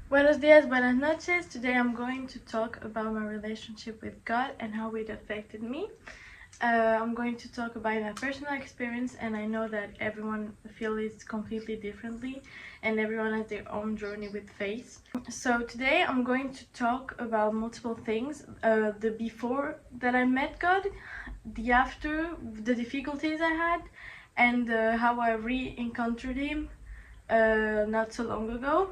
Buenos días, buenas noches. Today I'm going to talk about my relationship with God and how it affected me. I'm going to talk about my personal experience, and I know that everyone feels it completely differently and everyone has their own journey with faith. So today I'm going to talk about multiple things. The before that I met God, the after, the difficulties I had, and how I re-encountered Him not so long ago.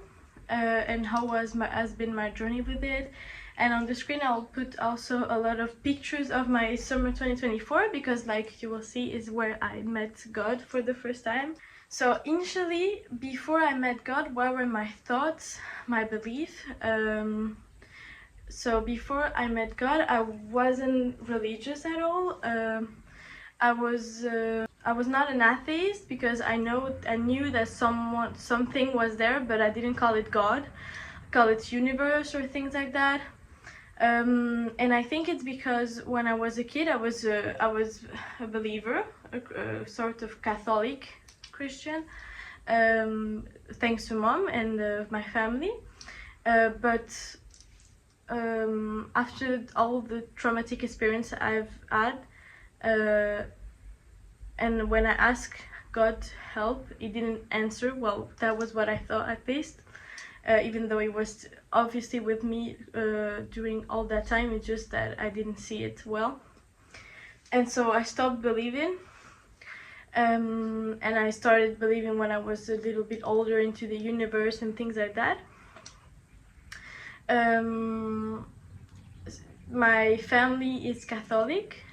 And how has been my journey with it. And on the screen I'll put also a lot of pictures of my summer 2024, because like you will see is where I met God for the first time. So initially, before I met God, what were my thoughts, my belief? So before I met God, I wasn't religious at all. I was not an atheist, because I knew that something was there, but I didn't call it God. I call it universe or things like that. And I think it's because when I was a kid, I was a believer, a sort of Catholic Christian, thanks to mom and my family. But after all the traumatic experience I've had, and when I asked God help, He didn't answer. Well, that was what I thought at least. Even though He was obviously with me during all that time, it's just that I didn't see it well. And so I stopped believing. And I started believing when I was a little bit older, into the universe and things like that. My family is Catholic.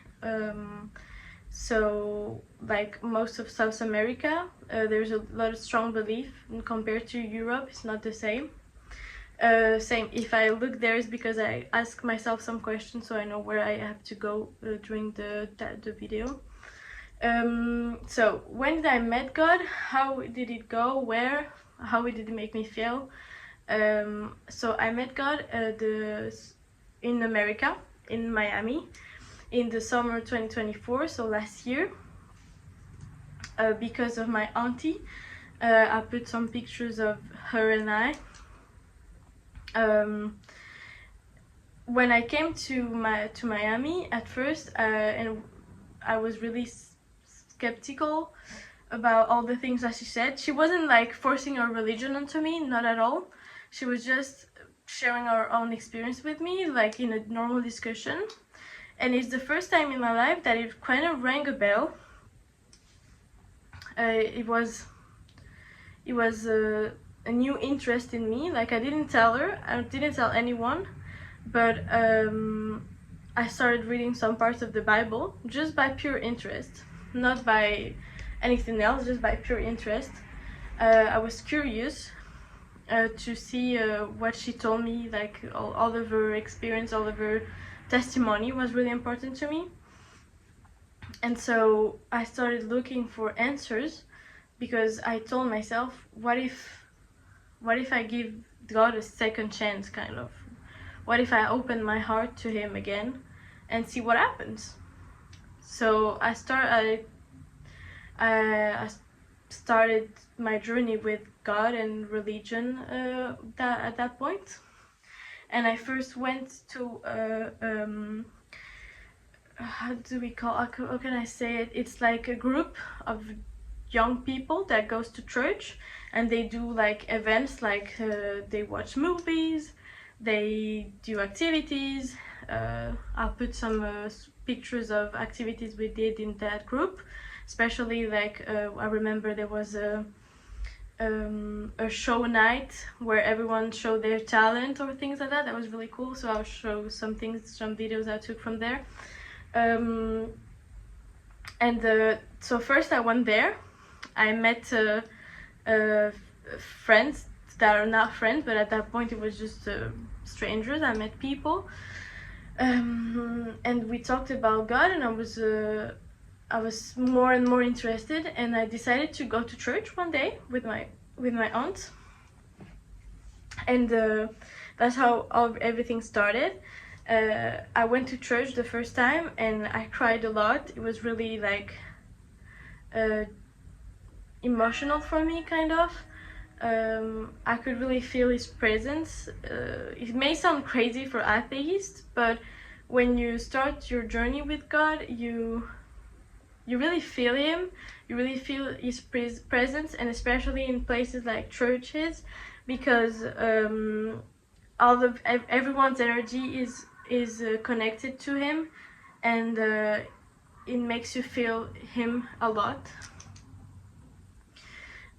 So like most of South America, there's a lot of strong belief, and compared to Europe it's not the same. Same, if I look there, is because I ask myself some questions, so I know where I have to go during the video. So when did I met God? How did it go? Where? How did it make me feel? So I met God in America, in Miami, in the summer 2024, so last year, because of my auntie. I put some pictures of her and I. When I came to Miami at first, and I was really skeptical about all the things that she said. She wasn't like forcing her religion onto me, not at all. She was just sharing her own experience with me, like in a normal discussion. And it's the first time in my life that it kind of rang a bell. It was a new interest in me. Like, I didn't tell her, I didn't tell anyone, but I started reading some parts of the Bible just by pure interest, not by anything else, just by pure interest. I was curious to see what she told me, like all of her experience, all of her testimony was really important to me. And so I started looking for answers, because I told myself, what if I give God a second chance, kind of? What if I open my heart to Him again and see what happens? So I started my journey with God and religion at that point. And I first went to how can I say it? It's like a group of young people that goes to church, and they do like events, like they watch movies, they do activities. I'll put some pictures of activities we did in that group, especially like I remember there was a show night where everyone showed their talent or things like that. That was really cool. So I'll show some videos I took from there. So first I went there. I met friends that are not friends, but at that point it was just strangers. I met people, and we talked about God, and I was more and more interested, and I decided to go to church one day with my aunt, and that's how everything started. I went to church the first time and I cried a lot. It was really like emotional for me, kind of. I could really feel his presence. It may sound crazy for atheists, but when you start your journey with God, you really feel him. You really feel his presence, and especially in places like churches, because everyone's energy is connected to him, and it makes you feel him a lot.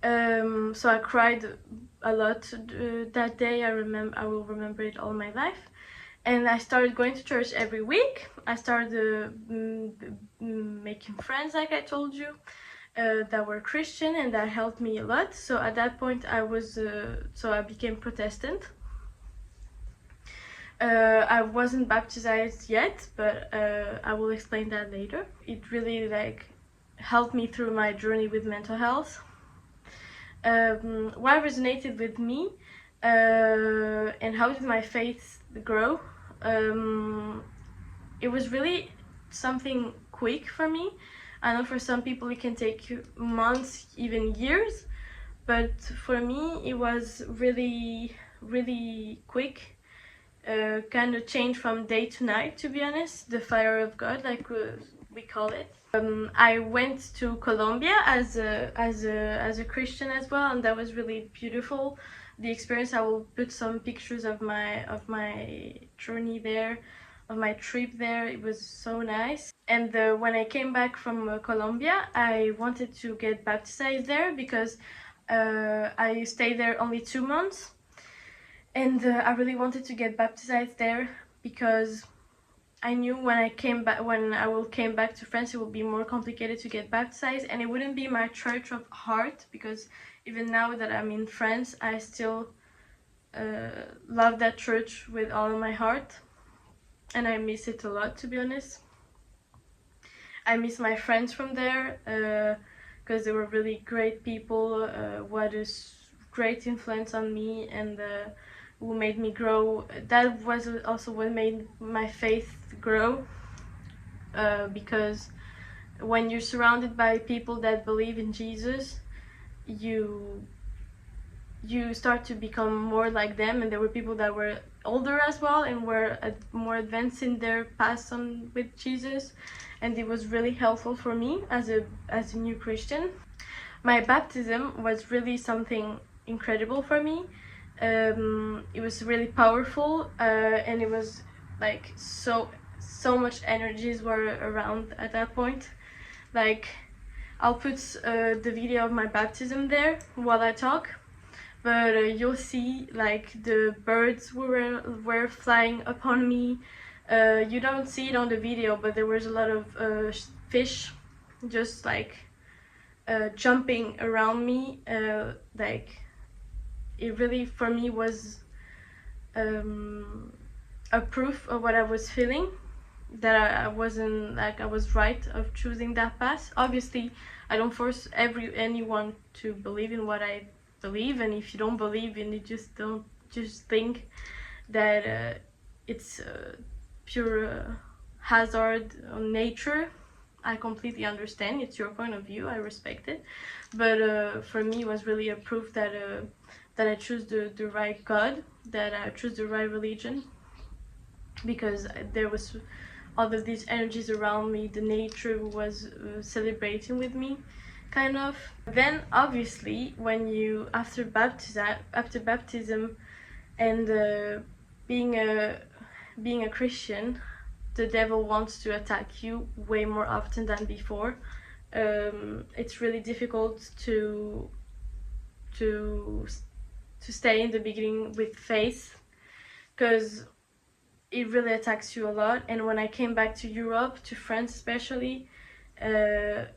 So I cried a lot that day. I will remember it all my life. And I started going to church every week. I started making friends, like I told you, that were Christian, and that helped me a lot. So at that point, I became Protestant. I wasn't baptized yet, but I will explain that later. It really helped me through my journey with mental health. What resonated with me and how did my faith grow? It was really something quick for me. I know for some people it can take months, even years, but for me it was really, really quick. Kind of changed from day to night, to be honest. The fire of God, like we call it. I went to Colombia as a Christian as well, and that was really beautiful. The experience. I will put some pictures of my journey there, of my trip there. It was so nice. And when I came back from Colombia, I wanted to get baptized there because I stayed there only 2 months, and I really wanted to get baptized there because I knew when I came back to France, it would be more complicated to get baptized, and it wouldn't be my church of heart, because even now that I'm in France, I still love that church with all of my heart, and I miss it a lot, to be honest. I miss my friends from there because they were really great people. What a great influence on me, and who made me grow. That was also what made my faith grow, because when you're surrounded by people that believe in Jesus, you start to become more like them. And there were people that were older as well and were more advanced in their path on with Jesus, and it was really helpful for me as a new Christian. My baptism was really something incredible for me. It was really powerful, and it was like so much energies were around at that point. Like, I'll put the video of my baptism there while I talk, but you'll see like the birds were flying upon me. You don't see it on the video, but there was a lot of fish just like jumping around me. Like, it really for me was a proof of what I was feeling, that I wasn't like I was right of choosing that path. Obviously, I don't force anyone to believe in what I believe, and if you don't believe in it, just think that it's pure hazard on nature. I completely understand. It's your point of view. I respect it, but for me, it was really a proof that I choose the right God, that I choose the right religion, because there was all of these energies around me. The nature was celebrating with me, kind of. Then obviously, when you after baptism and being a Christian, the devil wants to attack you way more often than before. It's really difficult to stay in the beginning with faith, because it really attacks you a lot. And when I came back to Europe, to France especially, at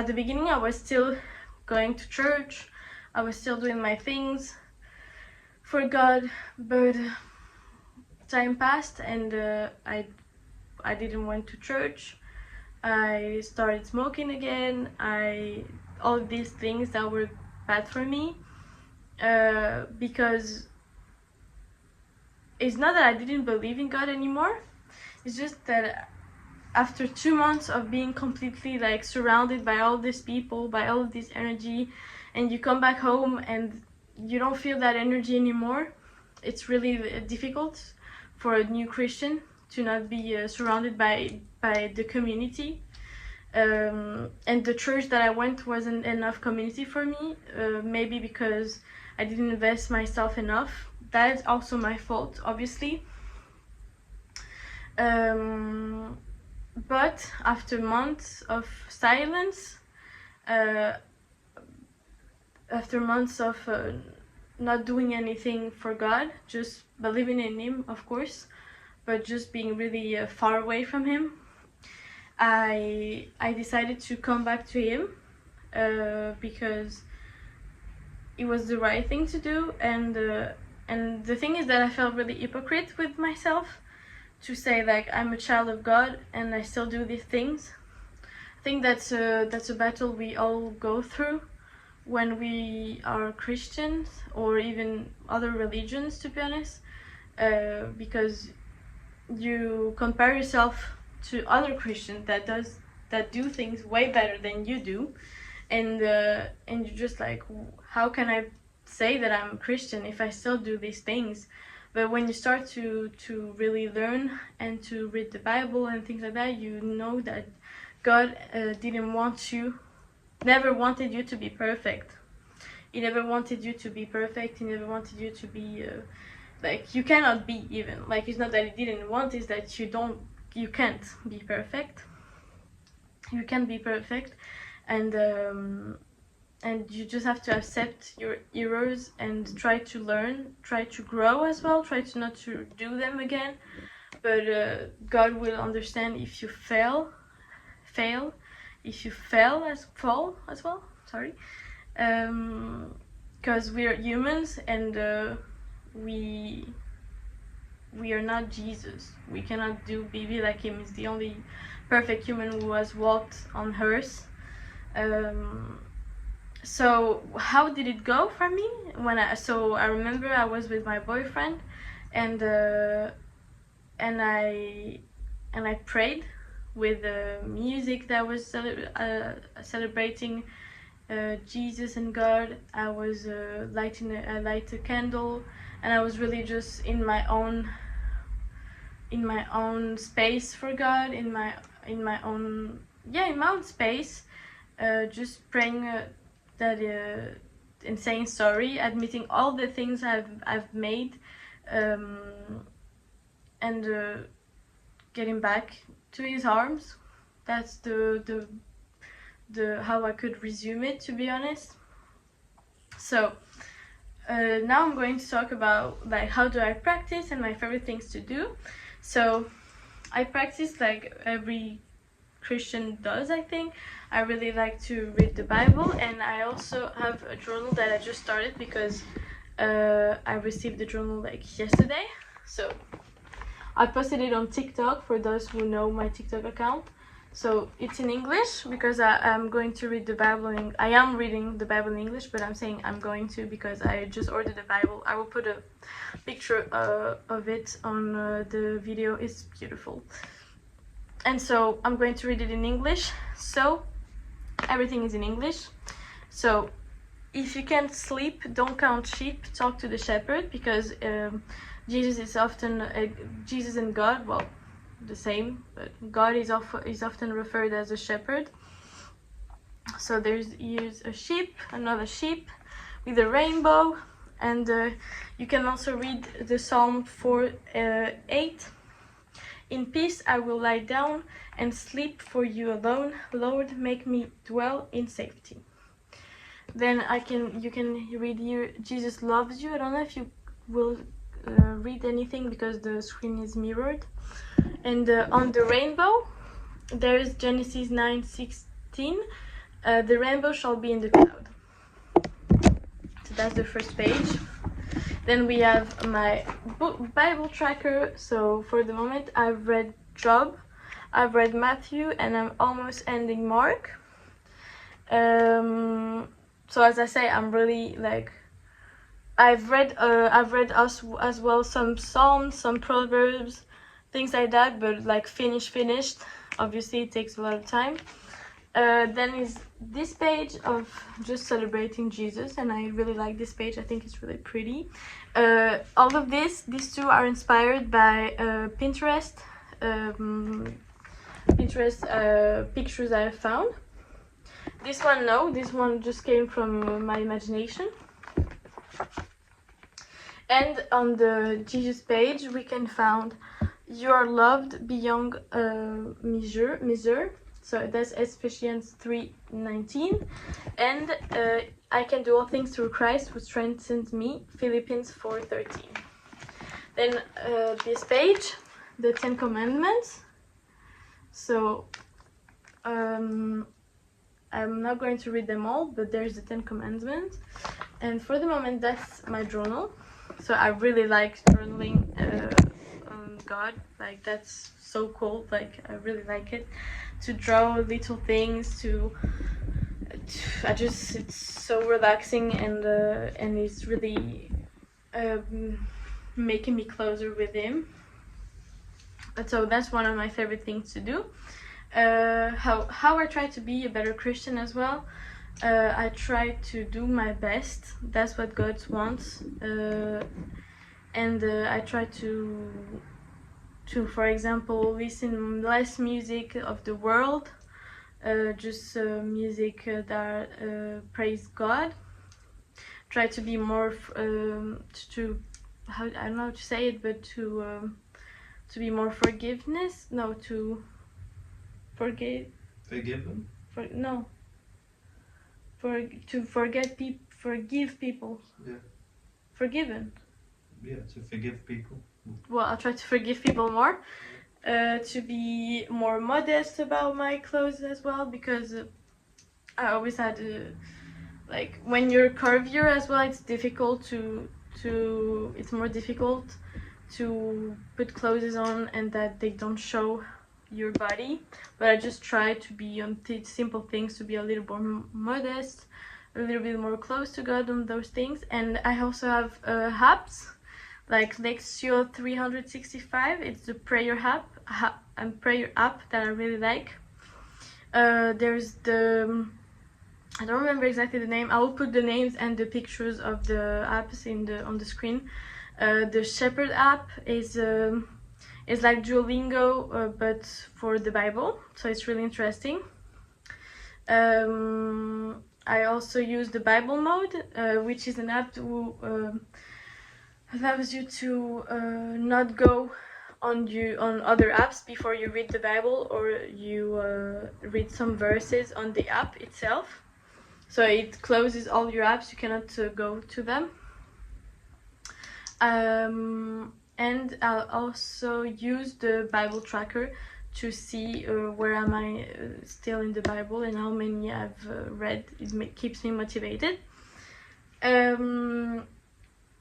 the beginning I was still going to church, I was still doing my things for God, but time passed, and I didn't went to church. I started smoking again. All of these things that were bad for me, because it's not that I didn't believe in God anymore. It's just that after 2 months of being completely like surrounded by all these people, by all of this energy, and you come back home and you don't feel that energy anymore. It's really difficult for a new Christian to not be surrounded by the community. And the church that I went wasn't enough community for me, maybe because I didn't invest myself enough. That is also my fault, obviously. But after months of silence, after months of not doing anything for God, just believing in Him, of course, but just being really far away from Him, I decided to come back to Him because it was the right thing to do. And the thing is that I felt really hypocrite with myself to say like I'm a child of God and I still do these things. I think that's a battle we all go through when we are Christians or even other religions, to be honest, because you compare yourself to other Christians that do things way better than you do, and you're just like, how can I say that I'm a Christian if I still do these things? But when you start to really learn and to read the Bible and things like that, you know that God never wanted you to be perfect. He never wanted you to be perfect. He never wanted you to be like, you cannot be even. Like, it's not that He didn't want, it's that you can't be perfect. You can't be perfect, and you just have to accept your errors and try to learn, try to grow as well, try to not to do them again. But God will understand if you fall as well. Sorry, because we are humans and we are not Jesus. We cannot be like Him. He's the only perfect human who has walked on earth. So how did it go for me? I remember I was with my boyfriend, and I prayed with music that was celebrating Jesus and God. I was light a candle, and I was really just in my own space for God, in my own space, just praying and saying sorry, admitting all the things I've made, and getting back to His arms. That's the how I could resume it, to be honest. So now I'm going to talk about like how do I practice and my favorite things to do. So I practice like every Christian does, I think. I really like to read the Bible, and I also have a journal that I just started because I received the journal like yesterday. So I posted it on TikTok for those who know my TikTok account. So it's in English because I'm going to read the Bible. I am reading the Bible in English, but I'm saying I'm going to because I just ordered the Bible. I will put a picture of it on the video. It's beautiful. And so I'm going to read it in English. So everything is in English. So if you can't sleep, don't count sheep, talk to the shepherd, because Jesus is often Jesus and God, well, the same, but God is often referred as a shepherd. So here's a sheep, another sheep with a rainbow, and you can also read the Psalm 4:8. In peace I will lie down and sleep, for you alone, Lord, make me dwell in safety. Then you can read here, Jesus loves you. I don't know if you will read anything because the screen is mirrored. And on the rainbow, there is Genesis 9:16. The rainbow shall be in the cloud. So that's the first page. Then we have my Bible tracker. So for the moment, I've read Job, I've read Matthew, and I'm almost ending Mark. So as I say, I'm really like, I've read as well some Psalms, some Proverbs, things like that, but like finished. Obviously, it takes a lot of time. Then is this page of just celebrating Jesus, and I really like this page. I think it's really pretty. All of these two are inspired by Pinterest. Pictures I have found. This one, no, this one just came from my imagination. And on the Jesus page, we can find "You are loved beyond measure." So that's Ephesians 3:19. And I can do all things through Christ who strengthens me, Philippians 4:13. Then this page, the 10 Commandments. So I'm not going to read them all, but there's the 10 Commandments. And for the moment, that's my journal. So I really like journaling on God. Like, that's so cool. Like, I really like it. To draw little things, it's so relaxing, and it's really making me closer with Him. And so that's one of my favorite things to do. How I try to be a better Christian as well. I try to do my best. That's what God wants. And I try to, for example, listen less music of the world. Just music that praise God. Try to be more I don't know how to say it, but to be more forgiveness. No, to forgive. Forgiven? To forgive people. Yeah. Forgiven. Yeah, to forgive people. Well, I'll try to forgive people more. To be more modest about my clothes as well, because I always had like, when you're curvier as well, it's difficult it's more difficult to put clothes on and that they don't show your body. But I just try to be on simple things, to be a little more modest, a little bit more close to God on those things. And I also have apps like Lexio 365. It's the prayer app that I really like. There's the I don't remember exactly the name. I will put the names and the pictures of the apps on the screen. The Shepherd app is like Duolingo, but for the Bible, so it's really interesting. I also use the Bible Mode, which is an app who allows you to not go on other apps before you read the Bible, or you read some verses on the app itself. So it closes all your apps, you cannot go to them. And I'll also use the Bible tracker to see where am I still in the Bible and how many I've read. It keeps me motivated. And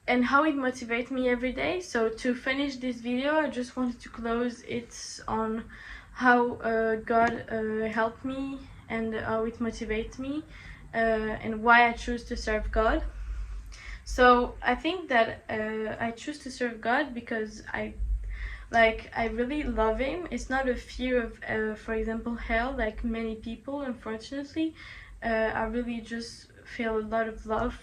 how it motivates me every day. So to finish this video, I just wanted to close it on how God helped me and how it motivates me. And why I choose to serve God. So I think that I choose to serve God because I really love Him. It's not a fear of, for example, hell, like many people, unfortunately. I really just feel a lot of love,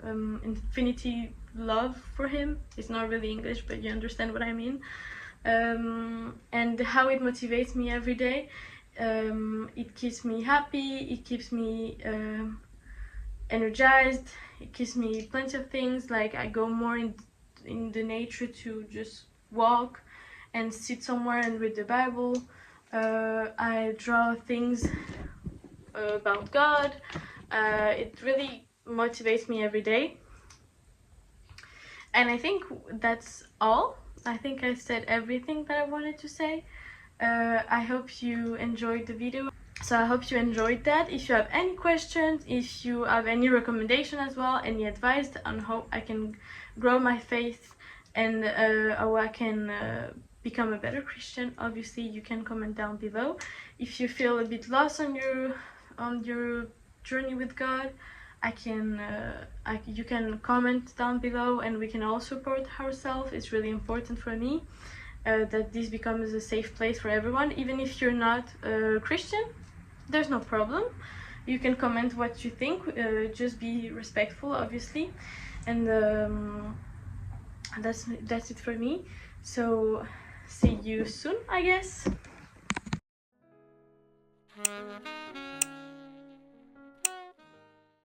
infinity love for Him. It's not really English, but you understand what I mean. And how it motivates me every day. It keeps me happy, it keeps me energized, it gives me plenty of things. Like, I go more in the nature to just walk and sit somewhere and read the Bible. I draw things about God. It really motivates me every day. And I think that's all. I think I said everything that I wanted to say. I hope you enjoyed the video. So I hope you enjoyed that. If you have any questions, if you have any recommendation as well, any advice on how I can grow my faith and how I can become a better Christian, obviously you can comment down below. If you feel a bit lost on your journey with God, you can comment down below and we can all support ourselves. It's really important for me. that this becomes a safe place for everyone. Even if you're not Christian, there's no problem. You can comment what you think, just be respectful, obviously. And that's it for me. So see you soon, I guess.